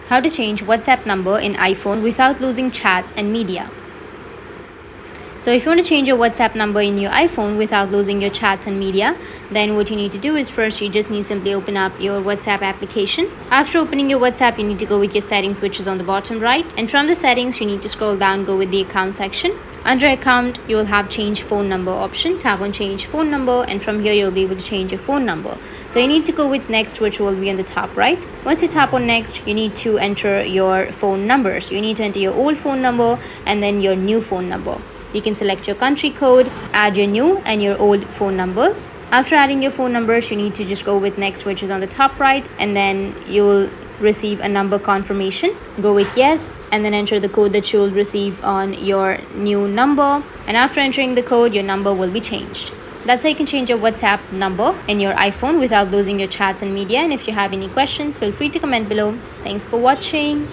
How to change WhatsApp number in iPhone without losing chats and media. So if you want to change your WhatsApp number in your iPhone without losing your chats and media, then what you need to do is first you just need simply open up your WhatsApp application. After opening your WhatsApp, you need to go with your settings, which is on the bottom right. And from the settings, you need to scroll down, go with the account section. Under account, you will have change phone number option. Tap on change phone number, and from here you'll be able to change your phone number. So you need to go with next, which will be on the top right. Once you tap on next, you need to enter your phone numbers. You need to enter your old phone number and then your new phone number. You can select your country code, add your new and your old phone numbers. After adding your phone numbers, you need to just go with next, which is on the top right, and then you'll receive a number confirmation. Go with yes, and then enter the code that you'll receive on your new number. And after entering the code, your number will be changed. That's how you can change your WhatsApp number in your iPhone without losing your chats and media. And if you have any questions, feel free to comment below. Thanks for watching.